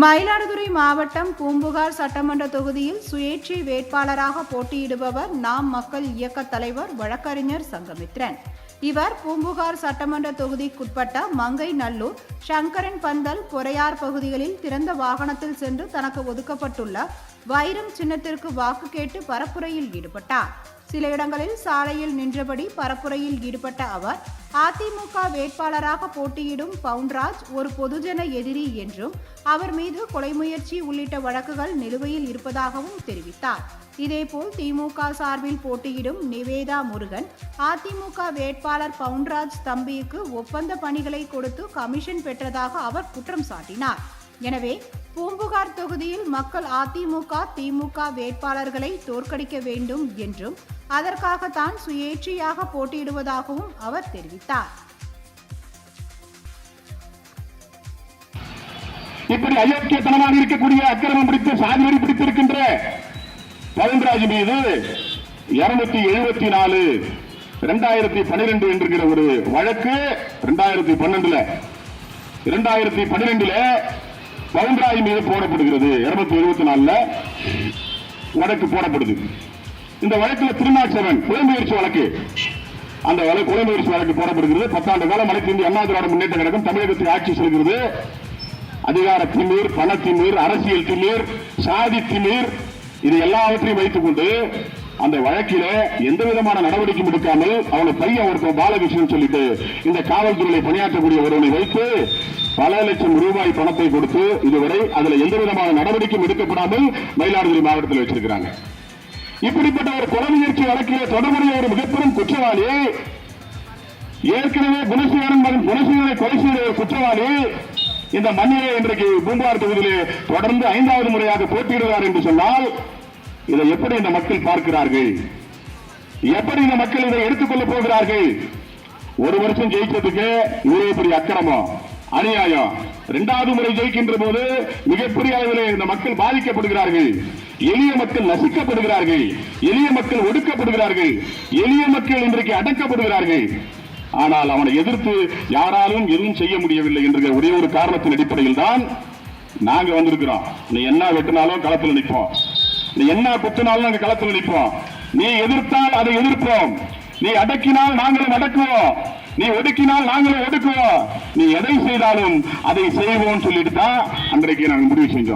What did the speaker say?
மயிலாடுதுறை மாவட்டம் பூம்புகார் சட்டமன்ற தொகுதியில் சுயேட்சை வேட்பாளராக போட்டியிடுபவர் நாம் மக்கள் இயக்க தலைவர் வழக்கறிஞர் சங்கமித்ரன். இவர் பூம்புகார் சட்டமன்ற தொகுதிக்குட்பட்ட மங்கை நல்லூர், சங்கரன் பந்தல், பொறையார் பகுதிகளில் திறந்த வாகனத்தில் சென்று தனக்கு ஒதுக்கப்பட்டுள்ள வைரம் சின்னத்திற்கு வாக்கு கேட்டு பரப்புரையில் ஈடுபட்டார். சில இடங்களில் சாலையில் நின்றபடி பரப்புரையில் ஈடுபட்ட அவர், அதிமுக வேட்பாளராக போட்டியிடும் பவுன்ராஜ் ஒரு பொதுஜன எதிரி என்றும் அவர் மீது கொலை முயற்சி உள்ளிட்ட வழக்குகள் நிலுவையில் இருப்பதாகவும் தெரிவித்தார். இதேபோல் திமுக சார்பில் போட்டியிடும் நிவேதா முருகன் அதிமுக வேட்பாளர் பவுன்ராஜ் தம்பிக்கு ஒப்பந்த பணிகளை கொடுத்து கமிஷன் பெற்றதாக அவர் குற்றம் சாட்டினார். எனவே பூம்புகார் தொகுதியில் மக்கள் அதிமுக திமுக வேட்பாளர்களை தோற்கடிக்க வேண்டும் என்றும் அதற்காகத்தான் சுயேட்சையாக போட்டியிடுவதாகவும் அவர் தெரிவித்தார். இப்படி அயோக்கியத்தனமாக இருக்கக்கூடிய அக்கிரமம் பிடித்து சாதிவெறி பிடித்திருக்கின்ற பவுன்ராஜ் மீது 274 2012 என்கிற ஒரு வழக்கு 2012 பவுன்ராஜ் மீது போடப்படுகிறது. 274 வழக்கு போடப்படுது. இந்த வழக்கில் திருநாட்சவன் கொலை முயற்சி வழக்கு, அந்த கொலை முயற்சி வழக்கு போடப்படுகிறது. 10 ஆண்டு காலம் அனைத்து இந்திய அண்ணா திராவிட முன்னேற்ற கழகம் தமிழகத்தை ஆட்சி செல்கிறது. அதிகார திமிர், பண திமிர், அரசியல் திமிர், சாதி திமிர், இது எல்லாவற்றையும் வைத்துக் கொண்டு அந்த வழக்கில எந்த விதமான நடவடிக்கையும் எடுக்காமல் அவனை பையன் ஒருத்தர் பாலகிருஷ்ணன் சொல்லிட்டு இந்த காவல்துறையை பணியாற்றக்கூடிய ஒருவனை வைத்து பல லட்சம் ரூபாய் பணத்தை கொடுத்து இதுவரை அதுல எந்த விதமான நடவடிக்கையும் எடுக்கப்படாமல் மயிலாடுதுறை மாவட்டத்தில் வச்சிருக்கிறாங்க. இப்படிப்பட்ட ஒரு கொலை முயற்சி வழக்கிலே தொடர்புடைய ஒரு மிகப்பெரும் குற்றவாளி, ஏற்கனவே குணசீலன் மகன் குணசீலனை கொலை செய்த ஒரு குற்றவாளி இந்த மண்ணிலே இன்றைக்கு பூம்புகார் தொகுதியிலே தொடர்ந்து 5வது முறையாக போட்டியிடுகிறார் என்று சொன்னால் இதை எப்படி இந்த மக்கள் பார்க்கிறார்கள்? எப்படி இந்த மக்கள் இதை எடுத்துக்கொள்ள போகிறார்கள்? ஒரு வருஷம் ஜெயிச்சதுக்கு இவ்வளவு பெரிய அக்கிரமம், அநியாயம். 2வது முறை ஜெயிக்கின்ற போது மிகப்பெரிய அளவில் இந்த மக்கள் பாதிக்கப்படுகிறார்கள். எளிய மக்கள் நசிக்கப்படுகிறார்கள், எளிய மக்கள் ஒடுக்கப்படுகிறார்கள், எளிய மக்கள் இன்றைக்கு அடக்கப்படுகிறார்கள். ஆனால் அவனை எதிர்த்து யாராலும் எதுவும் செய்ய முடியவில்லை என்ற ஒரே ஒரு காரணத்தின் அடிப்படையில் தான் நாங்க வந்திருக்கிறோம். நீ என்ன வெட்டினாலும் களத்தில் நிற்போம், நீ என்ன குத்தினாலும் நாங்க களத்தில் நிற்போம். நீ எதிர்த்தால் அதை எதிர்ப்போம், நீ அடக்கினால் நாங்களும் அடக்குவோம், நீ ஒடுக்கினால் நாங்களும் ஒடுக்குவோம், நீ எதை செய்தாலும் அதை செய்வோம் சொல்லிட்டு தான் அன்றைக்கு நாங்கள் முடிவு செஞ்சோம்.